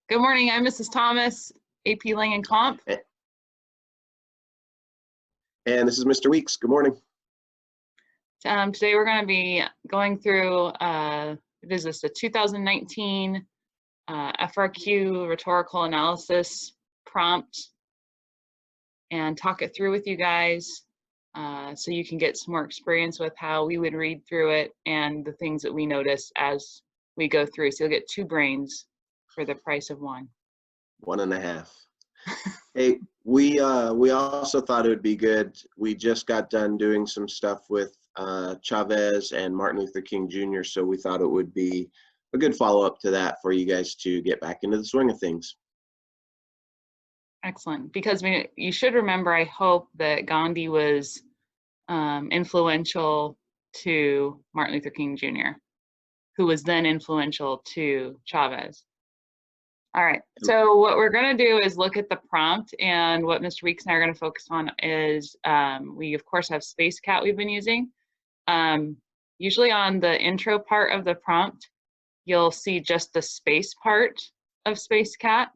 Good morning, I'm Mrs. Thomas, AP Lang and Comp. And this is Mr. Weeks. Good morning. Today we're going to be going through, what is this, the 2019 FRQ rhetorical analysis prompt, and talk it through with you guys so you can get some more experience with how we would read through it and the things that we notice as we go through. So you'll get two brains for the price of one. 1.5. Hey, we also thought it would be good. We just got done doing some stuff with Chavez and Martin Luther King Jr., so we thought it would be a good follow-up to that for you guys to get back into the swing of things. Excellent, because you should remember, I hope, that Gandhi was influential to Martin Luther King Jr., who was then influential to Chavez. All right, so what we're going to do is look at the prompt, and what Mr. Weeks and I are going to focus on is we, of course, have Space Cat we've been using. Usually on the intro part of the prompt, you'll see just the space part of Space Cat.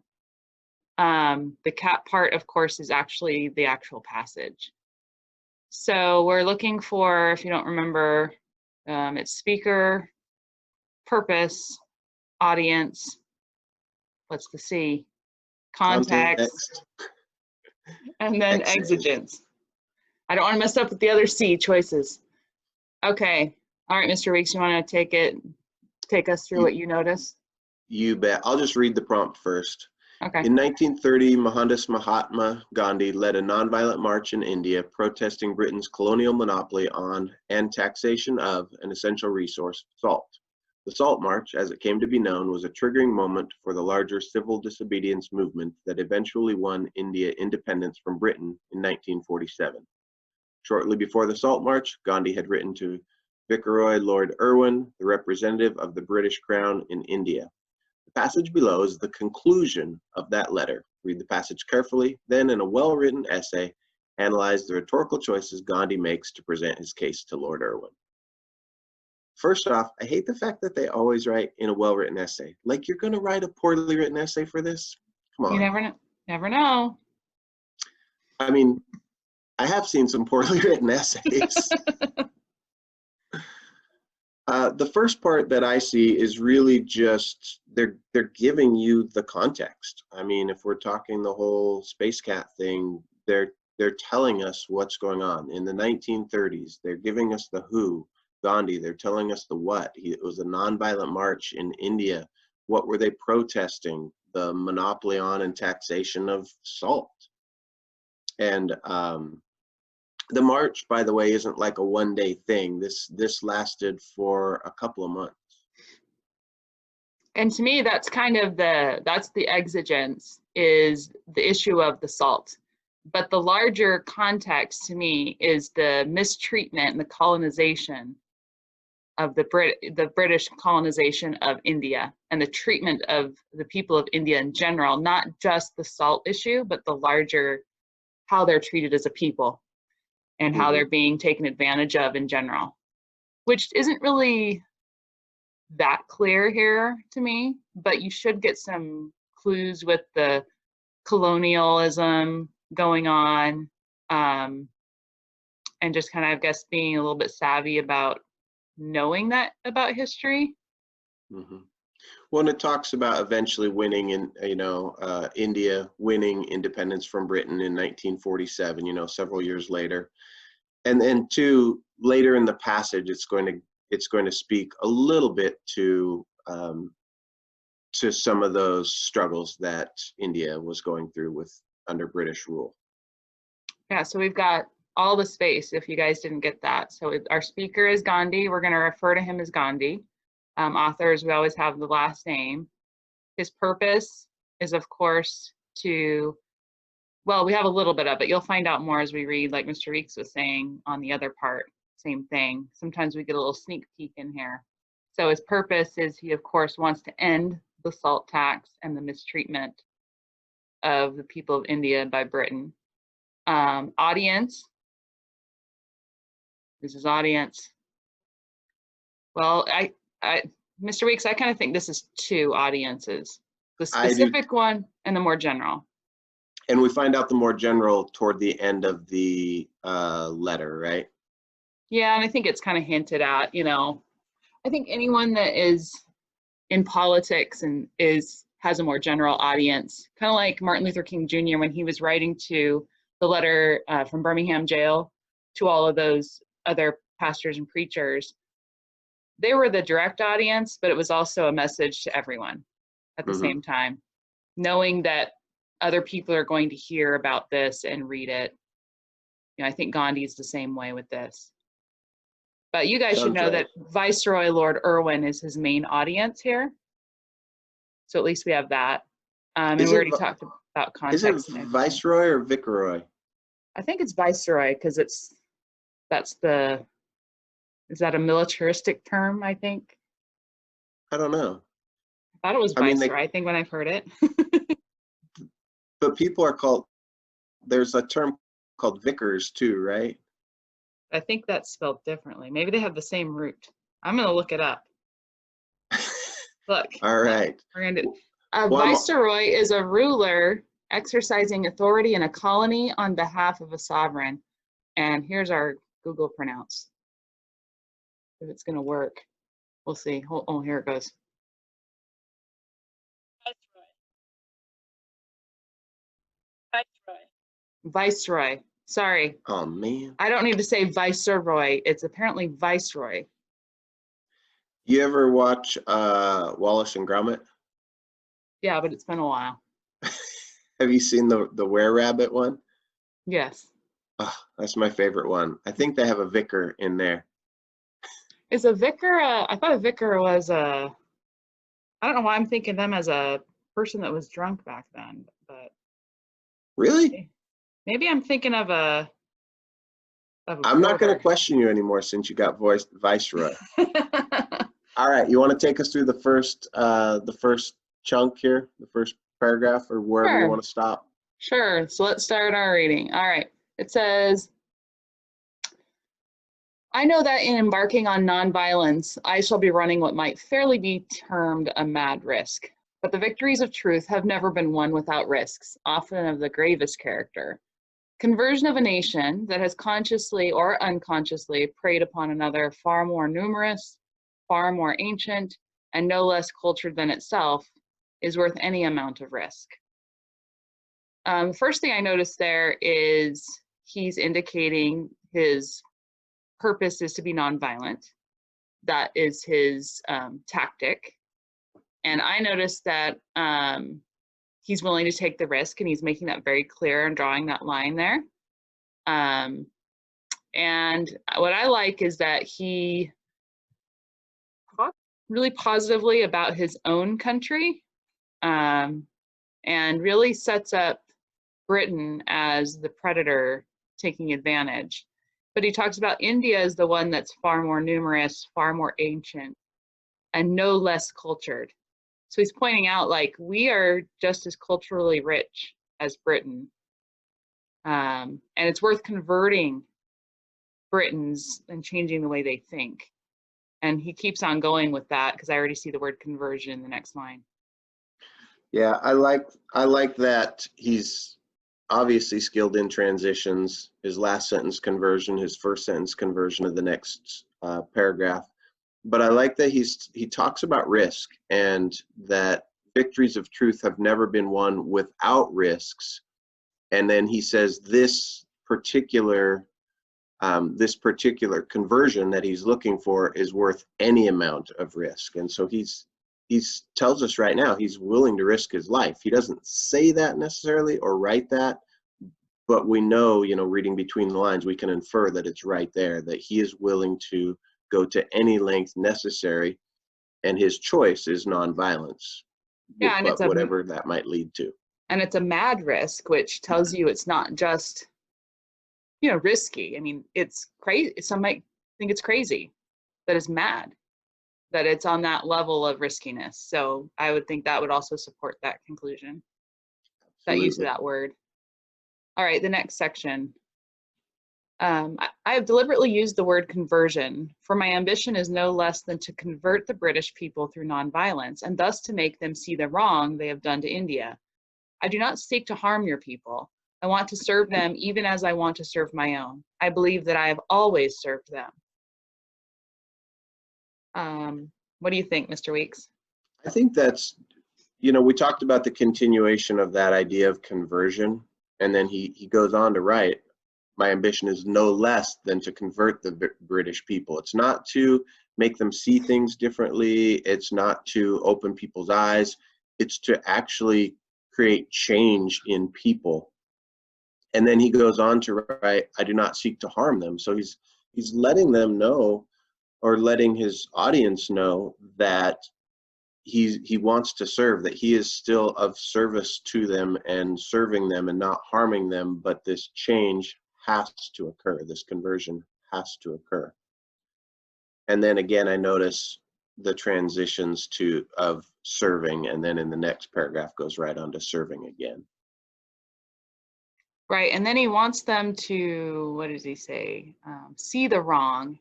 The cat part, of course, is actually the actual passage. So we're looking for, if you don't remember, it's speaker, purpose, audience, what's the C? Context. And then exigence. I don't want to mess up with the other C choices. Okay. All right, Mr. Weeks, you want to take us through what you noticed? You bet. I'll just read the prompt first. Okay. In 1930, Mohandas Mahatma Gandhi led a nonviolent march in India protesting Britain's colonial monopoly on and taxation of an essential resource, salt. The Salt March, as it came to be known, was a triggering moment for the larger civil disobedience movement that eventually won India independence from Britain in 1947. Shortly before the Salt March, Gandhi had written to Viceroy Lord Irwin, the representative of the British Crown in India. The passage below is the conclusion of that letter. Read the passage carefully, then in a well-written essay, analyze the rhetorical choices Gandhi makes to present his case to Lord Irwin. First off, I hate the fact that they always write in a well-written essay. Like, you're going to write a poorly written essay for this? Come on. You never know. I mean, I have seen some poorly written essays. The first part that I see is really just they're giving you the context. I mean, if we're talking the whole Space Cat thing, they're telling us what's going on. In the 1930s, they're giving us the who. Gandhi, they're telling us the what. It was a nonviolent march in India. What were they protesting? The monopoly on and taxation of salt. And the march, by the way, isn't like a one-day thing. This lasted for a couple of months. And to me, that's kind of that's the exigence, is the issue of the salt. But the larger context to me is the mistreatment and the colonization of the British colonization of India, and the treatment of the people of India in general, not just the salt issue, but the larger, how they're treated as a people and how they're being taken advantage of in general, which isn't really that clear here to me, but you should get some clues with the colonialism going on, and just kind of, I guess, being a little bit savvy about knowing that about history. Well, and it talks about eventually winning in, India winning independence from Britain in 1947, several years later. And then two, later in the passage, it's going to speak a little bit to some of those struggles that India was going through under British rule. Yeah, so we've got all the space, if you guys didn't get that. So our speaker is Gandhi. We're going to refer to him as Gandhi. Authors, we always have the last name. His purpose is, of course, well, we have a little bit of it. You'll find out more as we read, like Mr. Weeks was saying on the other part, same thing. Sometimes we get a little sneak peek in here. So his purpose is, he, of course, wants to end the salt tax and the mistreatment of the people of India by Britain. Audience. This is audience. Well, Mr. Weeks, I kind of think this is two audiences. The I do, specific one and the more general. and we find out the more general toward the end of the letter, right? Yeah, and I think it's kind of hinted at, you know, I think anyone that is in politics and has a more general audience, kind of like Martin Luther King Jr. when he was writing to the letter from Birmingham jail to all of those other pastors and preachers. They were the direct audience, but it was also a message to everyone at the same time, knowing that other people are going to hear about this and read it. You know, I think Gandhi is the same way with this. But you guys should Sounds know right. that Viceroy Lord Irwin is his main audience here. So at least we have that. And we already talked about Is it context and everything. Viceroy or Viceroy? I think it's Viceroy because is that a militaristic term, I think? I don't know. I thought it was I mean, Viceroy, I think, when I've heard it. but people are called, there's a term called vicars too, right? I think that's spelled differently. Maybe they have the same root. I'm going to look it up. Look. All right. We're gonna do, a viceroy is a ruler exercising authority in a colony on behalf of a sovereign. And here's our Google pronounce. If it's going to work, we'll see. Oh, here it goes. Viceroy. Sorry. Oh man. I don't need to say viceroy. It's apparently viceroy. You ever watch Wallace and Gromit? Yeah, but it's been a while. Have you seen the Were-Rabbit one? Yes. Oh, that's my favorite one. I think they have a vicar in there. Is a vicar, I thought a vicar was I don't know why I'm thinking them as a person that was drunk back then, but. Really? Maybe I'm thinking of a I'm not going to question you anymore since you got voiced Viceroy. All right, you want to take us through the first chunk here, the first paragraph, or wherever you want to stop? Sure. So let's start our reading. All right. It says, I know that in embarking on nonviolence, I shall be running what might fairly be termed a mad risk. But the victories of truth have never been won without risks, often of the gravest character. Conversion of a nation that has consciously or unconsciously preyed upon another far more numerous, far more ancient, and no less cultured than itself is worth any amount of risk. First thing I noticed there is he's indicating his purpose is to be nonviolent. That is his tactic. And I noticed that he's willing to take the risk, and he's making that very clear and drawing that line there. And what I like is that he talked really positively about his own country, and really sets up Britain as the predator taking advantage. But he talks about India as the one that's far more numerous, far more ancient, and no less cultured. So he's pointing out, like, we are just as culturally rich as Britain. And it's worth converting Britons and changing the way they think. And he keeps on going with that because I already see the word conversion in the next line. Yeah, I like that he's obviously skilled in transitions. His last sentence conversion, his first sentence conversion of the next paragraph. But I like that he talks about risk and that victories of truth have never been won without risks. And then he says this particular conversion that he's looking for is worth any amount of risk. And so he tells us right now he's willing to risk his life. He doesn't say that necessarily or write that, but we know, reading between the lines, we can infer that it's right there, that he is willing to go to any length necessary, and his choice is nonviolence. Yeah, and but whatever that might lead to. And it's a mad risk, which tells you it's not just, risky. I mean, it's crazy. Some might think it's crazy, that it's mad, that it's on that level of riskiness. So I would think that would also support that conclusion, that use of that word. All right, the next section. I have deliberately used the word conversion, for my ambition is no less than to convert the British people through nonviolence, and thus to make them see the wrong they have done to India. I do not seek to harm your people. I want to serve them even as I want to serve my own. I believe that I have always served them. What do you think, Mr. Weeks? I think that's, we talked about the continuation of that idea of conversion, and then he goes on to write, my ambition is no less than to convert the British people. It's not to make them see things differently. It's not to open people's eyes. It's to actually create change in people. And then he goes on to write, I do not seek to harm them. So he's letting them know, or letting his audience know, that he wants to serve, that he is still of service to them and serving them and not harming them, but this change has to occur. This conversion has to occur. And then again, I notice the transitions of serving, and then in the next paragraph goes right on to serving again. Right, and then he wants them to, what does he say? See the wrong.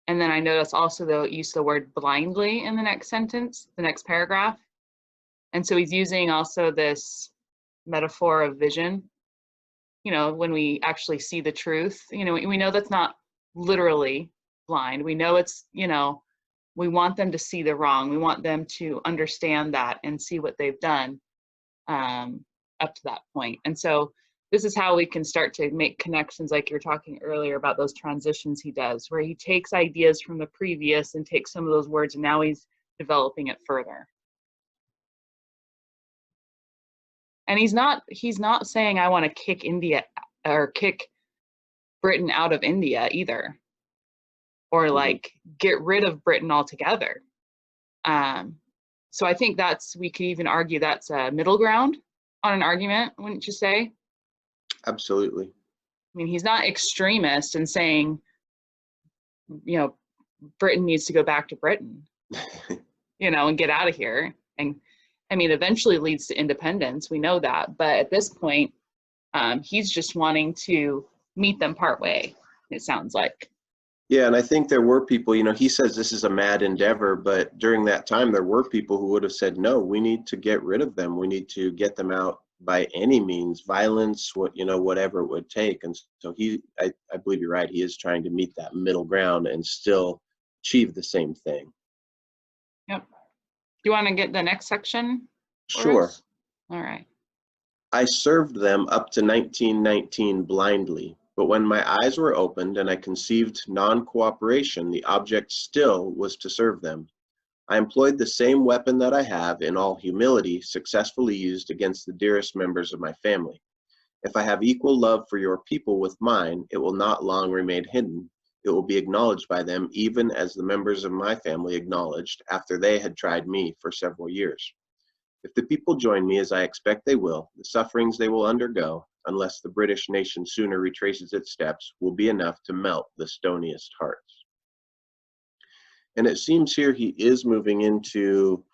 And then I notice also they'll use the word blindly in the next sentence, the next paragraph. And so he's using also this metaphor of vision. When we actually see the truth, we know that's not literally blind. We know it's, we want them to see the wrong. We want them to understand that and see what they've done up to that point. And so this is how we can start to make connections, like you were talking earlier about those transitions he does, where he takes ideas from the previous and takes some of those words, and now he's developing it further. And he's not saying I want to kick India or kick Britain out of India either, or like get rid of Britain altogether. So I think we could even argue that's a middle ground on an argument, wouldn't you say? Absolutely. I mean, he's not extremist and saying, Britain needs to go back to Britain, and get out of here. And I mean, eventually leads to independence. We know that. But at this point, he's just wanting to meet them partway, it sounds like. Yeah, and I think there were people, he says this is a mad endeavor, but during that time, there were people who would have said, no, we need to get rid of them. We need to get them out by any means, violence, whatever it would take. And so I believe you're right. He is trying to meet that middle ground and still achieve the same thing. Yep. Do you want to get the next section? Sure. All right. I served them up to 1919 blindly, but when my eyes were opened and I conceived non-cooperation, the object still was to serve them. I employed the same weapon that I have, in all humility, successfully used against the dearest members of my family. If I have equal love for your people with mine, it will not long remain hidden. It will be acknowledged by them, even as the members of my family acknowledged after they had tried me for several years. If the people join me, as I expect they will, the sufferings they will undergo, unless the British nation sooner retraces its steps, will be enough to melt the stoniest hearts. And it seems here he is moving into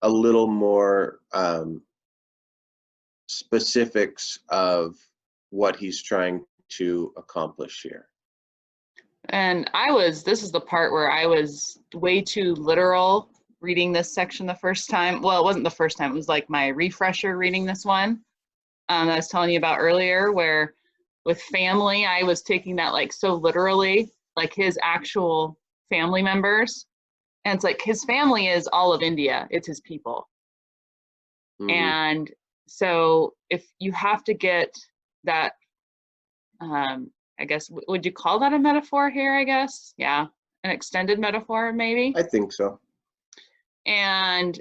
a little more specifics of what he's trying to accomplish here. And this is the part where I was way too literal reading this section the first time. Well, it wasn't the first time, it was like my refresher reading this one I was telling you about earlier, where with family, I was taking that like so literally, like his actual family members. And it's like his family is all of India, it's his people. Mm-hmm. And so if you have to get that, I guess, would you call that a metaphor here, I guess? Yeah, an extended metaphor, maybe? I think so. And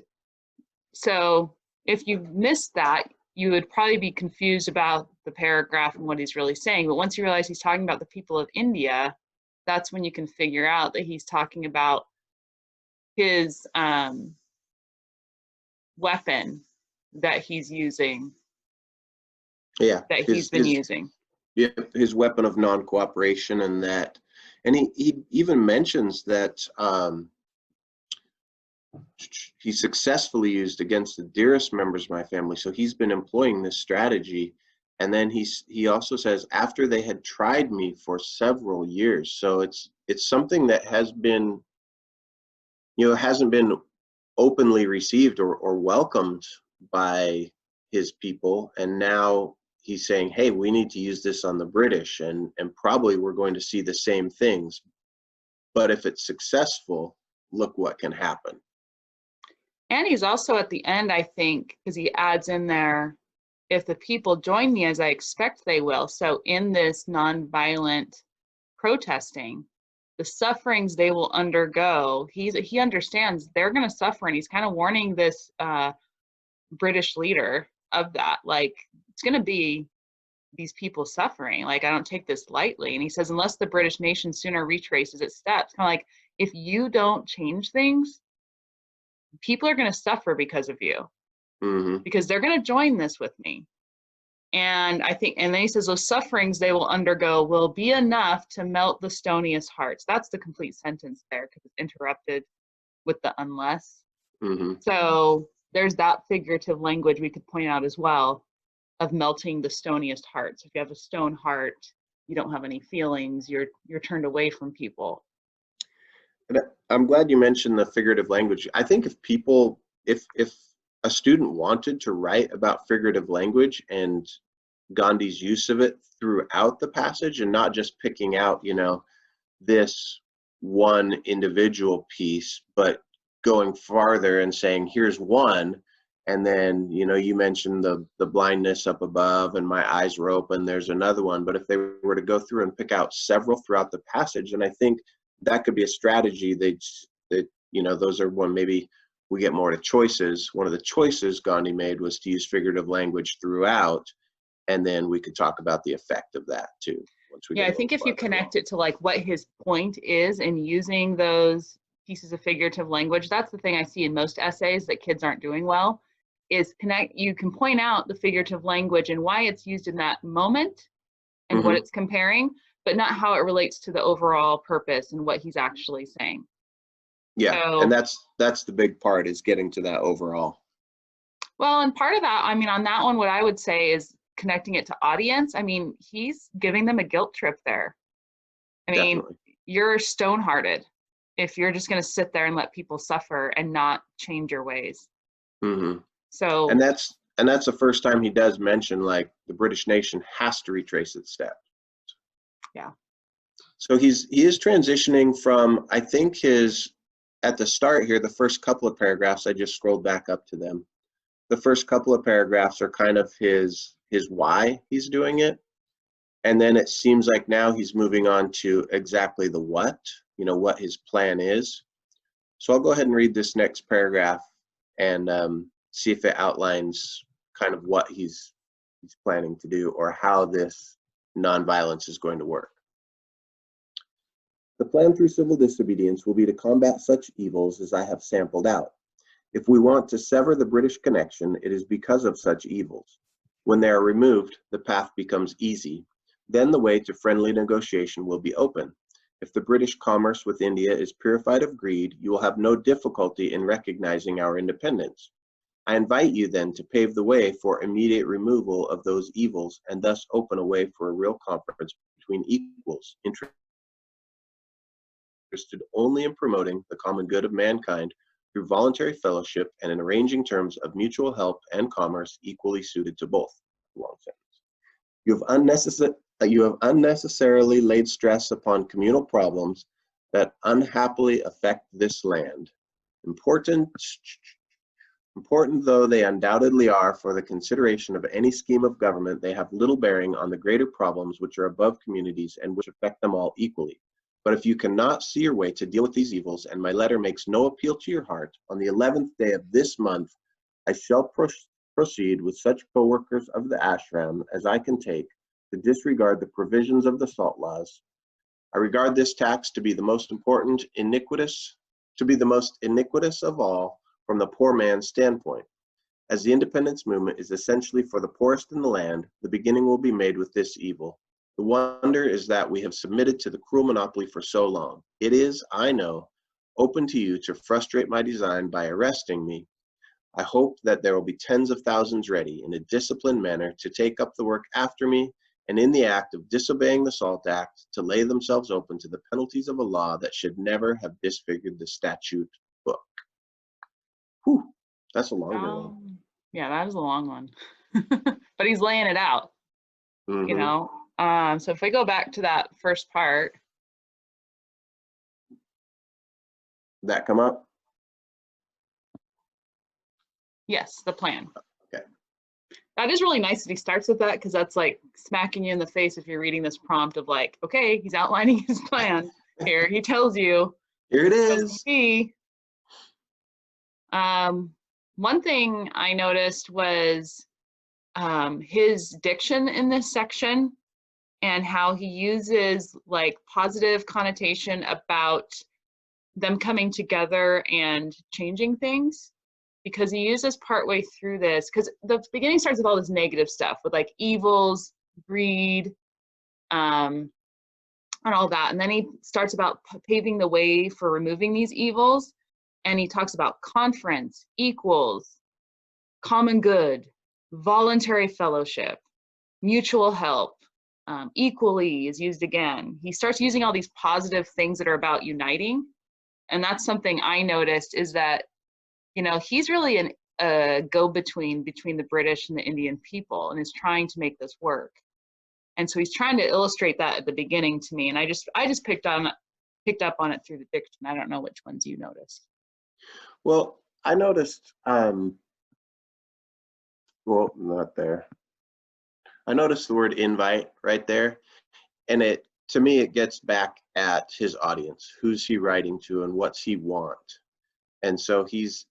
so if you missed that, you would probably be confused about the paragraph and what he's really saying. But once you realize he's talking about the people of India, that's when you can figure out that he's talking about his weapon that he's using. Yeah. That he's been using. Yeah, his weapon of non-cooperation, and he even mentions that he successfully used against the dearest members of my family. So he's been employing this strategy And then he also says, after they had tried me for several years. So it's something that has been, hasn't been openly received or welcomed by his people. And now he's saying, hey, we need to use this on the British, and probably we're going to see the same things. But if it's successful, look what can happen. And he's also at the end, I think, because he adds in there, if the people join me as I expect they will. So in this nonviolent protesting, the sufferings they will undergo, he understands they're going to suffer, and he's kind of warning this British leader of that. Like, it's going to be these people suffering. Like, I don't take this lightly. And he says, unless the British nation sooner retraces its steps, kind of like, if you don't change things, people are going to suffer because of you, because they're going to join this with me. And I think, and then he says, those sufferings they will undergo will be enough to melt the stoniest hearts. That's the complete sentence there, because it's interrupted with the unless. So there's that figurative language we could point out as well, of melting the stoniest hearts. If you have a stone heart, you don't have any feelings, you're turned away from people. And I'm glad you mentioned the figurative language. I think if a student wanted to write about figurative language and Gandhi's use of it throughout the passage, and not just picking out, this one individual piece, but going farther and saying, here's one, and then, you mentioned the blindness up above and my eyes were open, there's another one. But if they were to go through and pick out several throughout the passage, then I think that could be a strategy that those are one, maybe we get more to choices. One of the choices Gandhi made was to use figurative language throughout, and then we could talk about the effect of that too. I think if you connect it to like what his point is in using those pieces of figurative language, that's the thing I see in most essays that kids aren't doing well, is you can point out the figurative language and why it's used in that moment and what it's comparing, but not how it relates to the overall purpose and what he's actually saying. Yeah, so, and that's the big part, is getting to that overall. Well, and part of that, I mean, on that one, what I would say is connecting it to audience. I mean, he's giving them a guilt trip there. I mean, definitely. You're stone-hearted if you're just going to sit there and let people suffer and not change your ways. So, and that's the first time he does mention, like, the British nation has to retrace its steps. Yeah. So he is transitioning from, I think, at the start here, the first couple of paragraphs, I just scrolled back up to them. The first couple of paragraphs are kind of his why he's doing it. And then it seems like now he's moving on to exactly the what his plan is. So I'll go ahead and read this next paragraph and see if it outlines kind of what he's planning to do, or how this nonviolence is going to work. The plan through civil disobedience will be to combat such evils as I have sampled out. If we want to sever the British connection, it is because of such evils. When they are removed, the path becomes easy. Then the way to friendly negotiation will be open. If the British commerce with India is purified of greed, you will have no difficulty in recognizing our independence. I invite you then to pave the way for immediate removal of those evils, and thus open a way for a real conference between equals, interested only in promoting the common good of mankind through voluntary fellowship, and in arranging terms of mutual help and commerce equally suited to both. Long sentence. You have unnecessarily laid stress upon communal problems that unhappily affect this land. Important though they undoubtedly are for the consideration of any scheme of government, they have little bearing on the greater problems which are above communities and which affect them all equally. But if you cannot see your way to deal with these evils, and my letter makes no appeal to your heart, on the 11th day of this month, I shall proceed with such co-workers of the ashram as I can take to disregard the provisions of the salt laws. I regard this tax to be the most iniquitous of all from the poor man's standpoint. As the independence movement is essentially for the poorest in the land, the beginning will be made with this evil. The wonder is that we have submitted to the cruel monopoly for so long. It is, I know, open to you to frustrate my design by arresting me. I hope that there will be tens of thousands ready in a disciplined manner to take up the work after me, and in the act of disobeying the SALT Act, to lay themselves open to the penalties of a law that should never have disfigured the statute book. Whew, that's a longer one. Yeah, that is a long one. But he's laying it out, you know. So if we go back to that first part. That come up? Yes, the plan. Okay. That is really nice that he starts with that, because that's like smacking you in the face if you're reading this prompt of like, okay, he's outlining his plan here. He tells you. Here it is. One thing I noticed was his diction in this section, and how he uses like positive connotation about them coming together and changing things, because he uses partway through this, because the beginning starts with all this negative stuff with like evils, greed, and all that. And then he starts about paving the way for removing these evils. And he talks about conference, equals, common good, voluntary fellowship, mutual help, equally is used again. He starts using all these positive things that are about uniting. And that's something I noticed, is that, you know, he's really a go-between between the British and the Indian people, and is trying to make this work. And so he's trying to illustrate that at the beginning to me. And I just picked up on it through the diction. I don't know which ones you noticed. Well, I noticed, well, not there. I noticed the word invite right there. And to me, it gets back at his audience. Who's he writing to, and what's he want? And so he's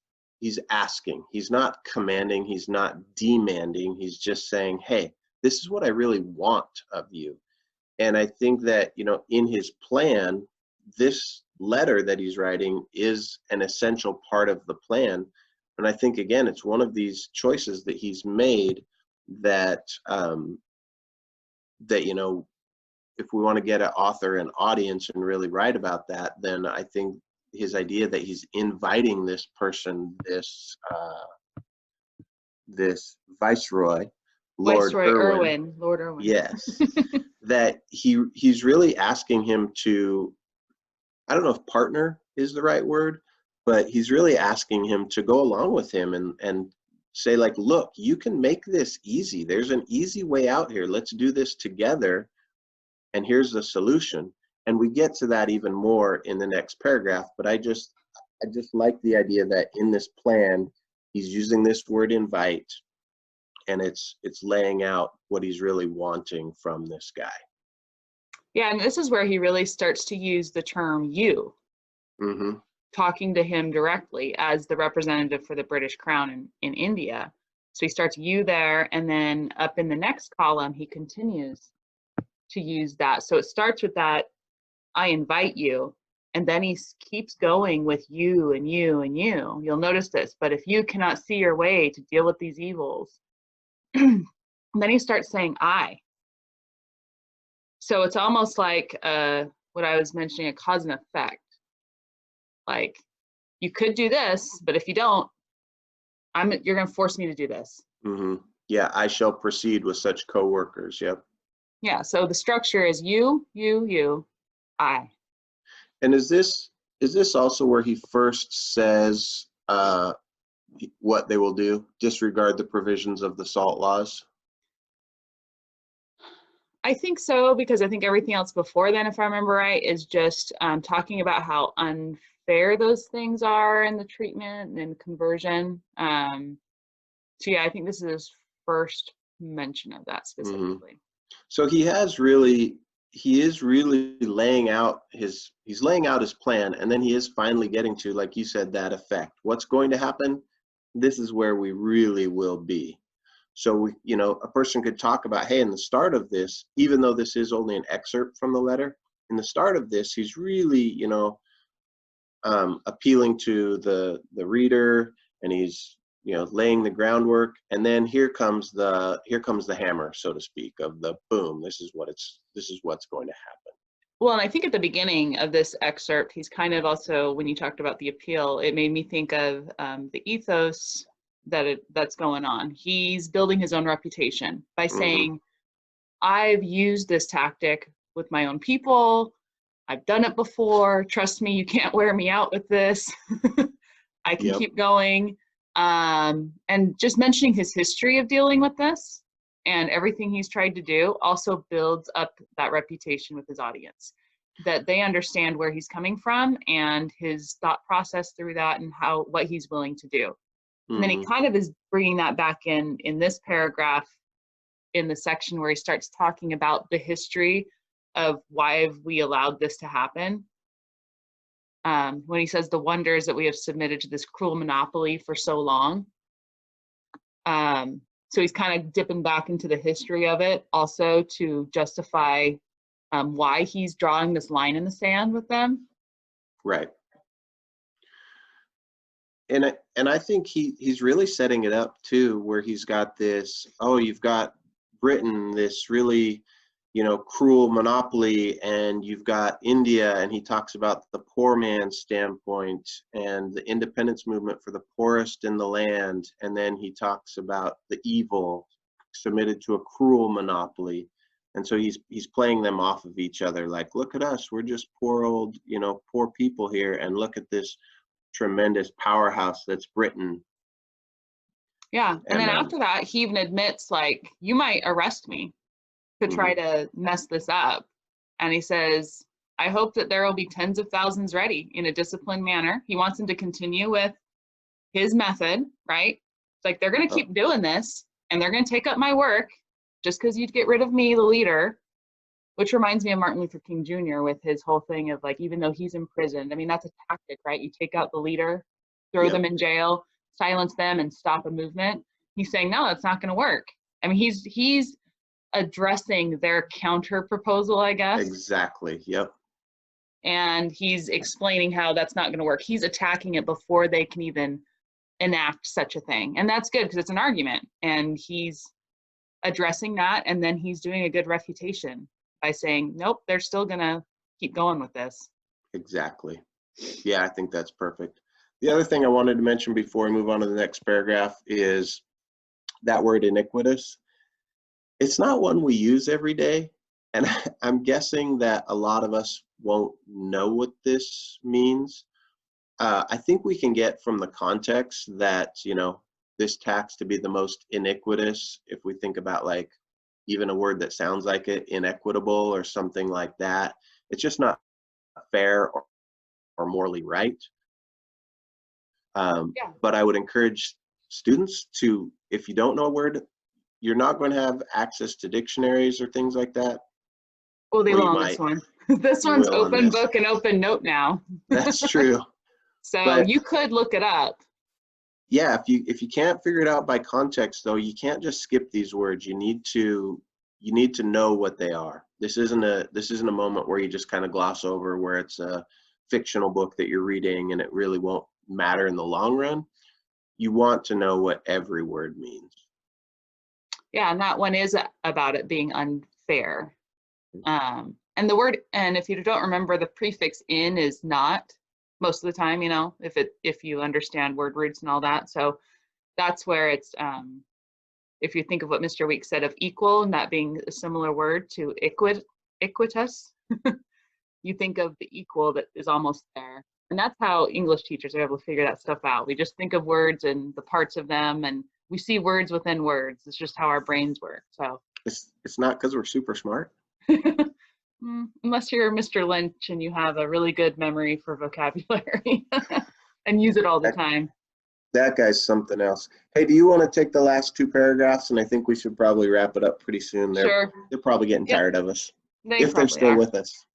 asking. He's not commanding. He's not demanding. He's just saying, hey, this is what I really want of you. And I think that, you know, in his plan, this letter that he's writing is an essential part of the plan. And I think, again, it's one of these choices that he's made that, that, you know, if we want to get an author and audience and really write about that, then I think his idea that he's inviting this person, this Viceroy, Lord Irwin, Lord Irwin. yes, that he's really asking him to, I don't know if partner is the right word, but he's really asking him to go along with him and say, like, look, you can make this easy. There's an easy way out here. Let's do this together. And here's the solution. And we get to that even more in the next paragraph. But I just like the idea that in this plan, he's using this word invite, and it's laying out what he's really wanting from this guy. Yeah, and this is where he really starts to use the term you, talking to him directly as the representative for the British Crown in India. So he starts you there, and then up in the next column, he continues to use that. So it starts with that, I invite you, and then he keeps going with you and you and you. You'll notice this, but if you cannot see your way to deal with these evils, then he starts saying I. So it's almost like what I was mentioning, a cause and effect. Like, you could do this, but if you don't, you're going to force me to do this. Yeah, I shall proceed with such co-workers. Yep. Yeah, so the structure is you, I. And is this also where he first says what they will do? Disregard the provisions of the SALT laws? I think so, because I think everything else before then, if I remember right, is just talking about how unfair those things are in the treatment and conversion. So yeah, I think this is his first mention of that specifically. So he is really laying out his plan, and then he is finally getting to, like you said, that effect. What's going to happen? This is where we really will be. So a person could talk about, hey, in the start of this, even though this is only an excerpt from the letter, in the start of this, he's really, appealing to the reader, and he's laying the groundwork, and then here comes the hammer, so to speak, of the boom. This is what's going to happen. Well, and I think at the beginning of this excerpt, he's kind of also, when you talked about the appeal, it made me think of the ethos that's going on. He's building his own reputation by Mm-hmm. saying, I've used this tactic with my own people. I've done it before. Trust me, you can't wear me out with this. I can Yep. keep going. And just mentioning his history of dealing with this and everything he's tried to do also builds up that reputation with his audience, that they understand where he's coming from and his thought process through that and what he's willing to do. And then he Mm-hmm. kind of is bringing that back in this paragraph, in the section where he starts talking about the history of why have we allowed this to happen. When he says the wonders that we have submitted to this cruel monopoly for so long. So he's kind of dipping back into the history of it also to justify why he's drawing this line in the sand with them. Right. And I think he's really setting it up too, where he's got this, oh, you've got Britain, this really, cruel monopoly, and you've got India, and he talks about the poor man's standpoint and the independence movement for the poorest in the land, and then he talks about the evil submitted to a cruel monopoly. And so he's playing them off of each other, like, look at us, we're just poor old, poor people here, and look at this tremendous powerhouse that's Britain. Yeah, and then after that, he even admits, like, you might arrest me to try to mess this up. And he says, I hope that there will be tens of thousands ready in a disciplined manner. He wants him to continue with his method, right? It's like, they're going to keep doing this, and they're going to take up my work just because you'd get rid of me, the leader, which reminds me of Martin Luther King Jr. with his whole thing of, like, even though he's imprisoned, I mean, that's a tactic, right? You take out the leader, throw them in jail, silence them, and stop a movement. He's saying, no, that's not going to work. I mean, he's addressing their counter proposal, I guess. Exactly. Yep. And he's explaining how that's not going to work. He's attacking it before they can even enact such a thing. And that's good because it's an argument. And he's addressing that. And then he's doing a good refutation by saying, nope, they're still going to keep going with this. Exactly. Yeah, I think that's perfect. The other thing I wanted to mention before we move on to the next paragraph is that word iniquitous. It's not one we use every day, and I'm guessing that a lot of us won't know what this means. I think we can get from the context that, this tax to be the most iniquitous, if we think about, like, even a word that sounds like it, inequitable or something like that. It's just not fair or morally right. But I would encourage students to, if you don't know a word, you're not going to have access to dictionaries or things like that. Well, they will on this one. This one's open book and open note now. That's true. So you could look it up. Yeah, if you can't figure it out by context, though, you can't just skip these words. You need to know what they are. This isn't a moment where you just kind of gloss over, where it's a fictional book that you're reading and it really won't matter in the long run. You want to know what every word means. Yeah, and that one is about it being unfair. And the word, and if you don't remember, the prefix in is not most of the time, if you understand word roots and all that. So that's where it's, if you think of what Mr. Weeks said of equal, and that being a similar word to equitous, you think of the equal that is almost there. And that's how English teachers are able to figure that stuff out. We just think of words and the parts of them, and we see words within words. It's just how our brains work. So it's not because we're super smart. Unless you're Mr. Lynch and you have a really good memory for vocabulary and use it all the time. That guy's something else. Hey, do you want to take the last two paragraphs? And I think we should probably wrap it up pretty soon. Sure. They're probably getting tired of us. If they're still with us.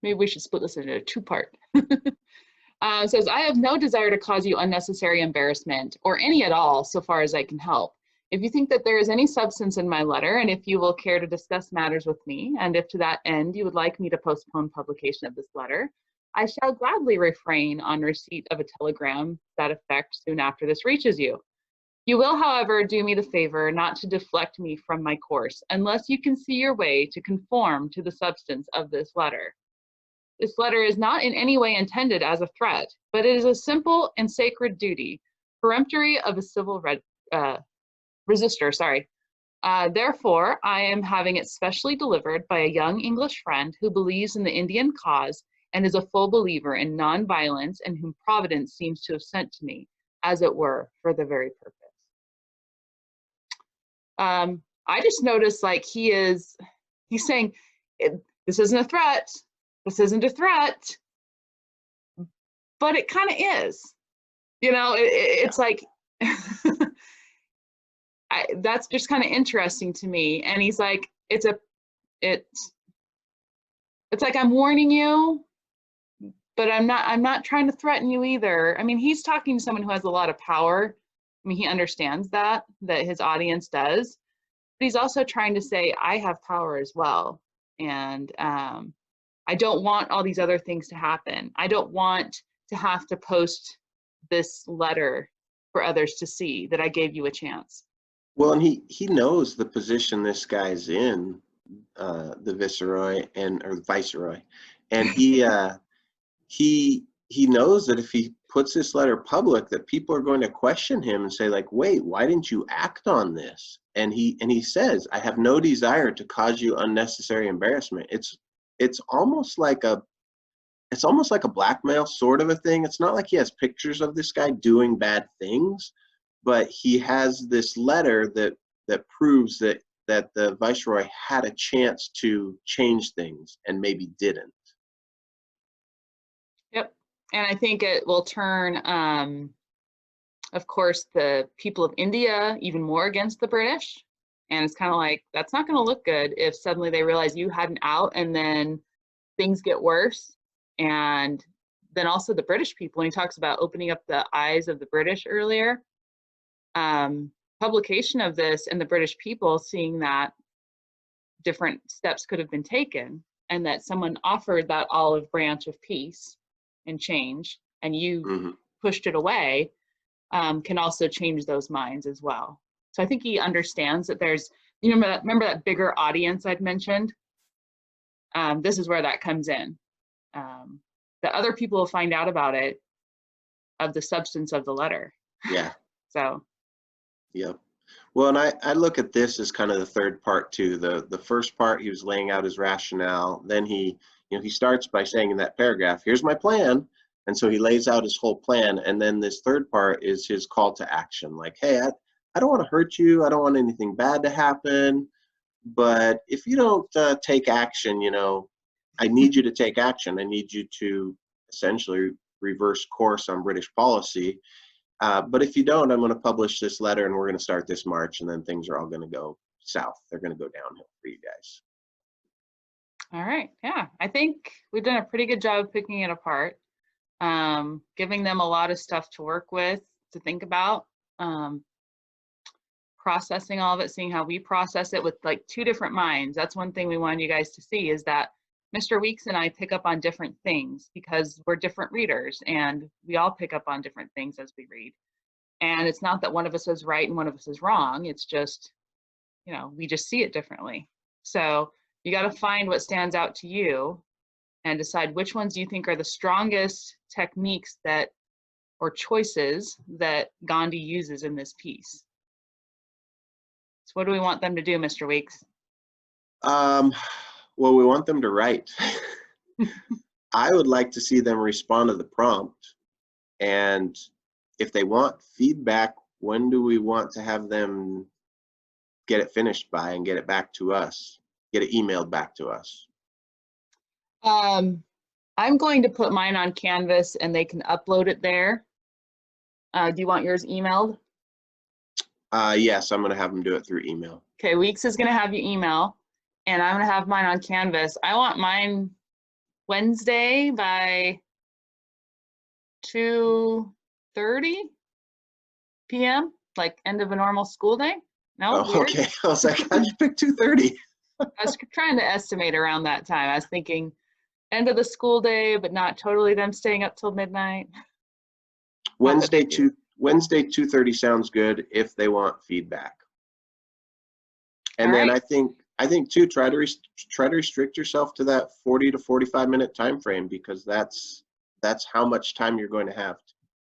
Maybe we should split this into a two-part. It says, I have no desire to cause you unnecessary embarrassment, or any at all, so far as I can help. If you think that there is any substance in my letter, and if you will care to discuss matters with me, and if to that end you would like me to postpone publication of this letter, I shall gladly refrain on receipt of a telegram to that effect soon after this reaches you. You will, however, do me the favor not to deflect me from my course, unless you can see your way to conform to the substance of this letter. This letter is not in any way intended as a threat, but it is a simple and sacred duty, peremptory of a civil resistor, sorry. Therefore, I am having it specially delivered by a young English friend who believes in the Indian cause and is a full believer in nonviolence and whom Providence seems to have sent to me, as it were, for the very purpose. I just noticed like he's saying, this isn't a threat, this isn't a threat, but it kind of is. You know, it's like, that's just kind of interesting to me. And he's like, it's like, I'm warning you, but I'm not trying to threaten you either. I mean, he's talking to someone who has a lot of power. I mean, he understands that his audience does, but he's also trying to say, I have power as well. And I don't want all these other things to happen. I don't want to have to post this letter for others to see that I gave you a chance. Well, and he knows the position this guy's in, the viceroy or viceroy, and he knows that if he puts this letter public, that people are going to question him and say like, wait, why didn't you act on this? And he says, I have no desire to cause you unnecessary embarrassment. It's almost like a blackmail sort of a thing. It's not like he has pictures of this guy doing bad things, but he has this letter that proves that the viceroy had a chance to change things and maybe didn't. Yep. And I think it will turn, of course, the people of India even more against the British. And it's kind of like, that's not going to look good if suddenly they realize you had an out and then things get worse. And then also the British people, when he talks about opening up the eyes of the British earlier, publication of this and the British people seeing that different steps could have been taken and that someone offered that olive branch of peace and change and you pushed it away, can also change those minds as well. So I think he understands that there's, you know, remember that bigger audience I'd mentioned? This is where that comes in. That other people will find out about it, of the substance of the letter. Yeah. So. Yeah. Well, and I look at this as kind of the third part too. The first part, he was laying out his rationale. Then he starts by saying in that paragraph, here's my plan. And so he lays out his whole plan. And then this third part is his call to action. Like, hey, I don't want to hurt you. I don't want anything bad to happen. But if you don't take action, you know, I need you to take action. I need you to essentially reverse course on British policy. But if you don't, I'm going to publish this letter and we're going to start this march, and then things are all going to go south. They're going to go downhill for you guys. All right. Yeah, I think we've done a pretty good job of picking it apart, giving them a lot of stuff to work with, to think about, processing all of it, seeing how we process it with like two different minds. That's one thing we wanted you guys to see, is that Mr. Weeks and I pick up on different things because we're different readers and we all pick up on different things as we read. And it's not that one of us is right and one of us is wrong. It's just, you know, we just see it differently. So you got to find what stands out to you and decide which ones you think are the strongest techniques that, or choices that Gandhi uses in this piece. So what do we want them to do, Mr. Weeks? Well, we want them to write. I would like to see them respond to the prompt. And if they want feedback, when do we want to have them get it finished by and get it back to us, get it emailed back to us? I'm going to put mine on Canvas and they can upload it there. Do you want yours emailed? Yes, I'm going to have them do it through email. Okay, Weeks is going to have you email, and I'm going to have mine on Canvas. I want mine Wednesday by 2:30 p.m., like end of a normal school day. No, oh, okay. I was like, how'd you pick 2:30? I was trying to estimate around that time. I was thinking end of the school day, but not totally them staying up till midnight. Wednesday 2:30 sounds good if they want feedback. And then I think too, try to restrict yourself to that 40 to 45 minute time frame, because that's how much time you're going to have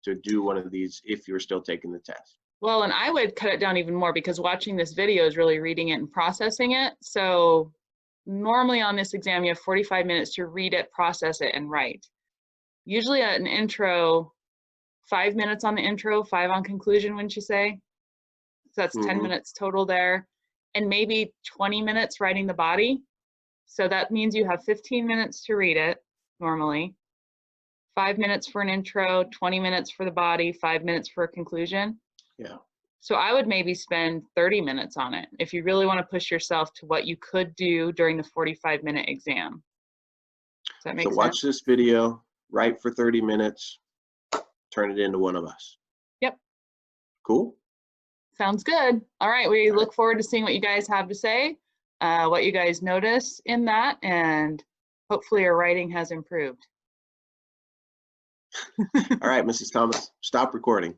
to do one of these if you're still taking the test. Well, and I would cut it down even more because watching this video is really reading it and processing it. So normally on this exam, you have 45 minutes to read it, process it, and write. Usually at an intro, 5 minutes on the intro, 5 on conclusion, wouldn't you say? So that's 10 minutes total there, and maybe 20 minutes writing the body. So that means you have 15 minutes to read it normally, 5 minutes for an intro, 20 minutes for the body, 5 minutes for a conclusion. Yeah. So I would maybe spend 30 minutes on it if you really want to push yourself to what you could do during the 45-minute exam. Does that make sense? So watch this video, write for 30 minutes, turn it into one of us. Yep. Cool. Sounds good. All right, we look forward to seeing what you guys have to say, what you guys notice in that, and hopefully your writing has improved. All right, Mrs. Thomas, stop recording.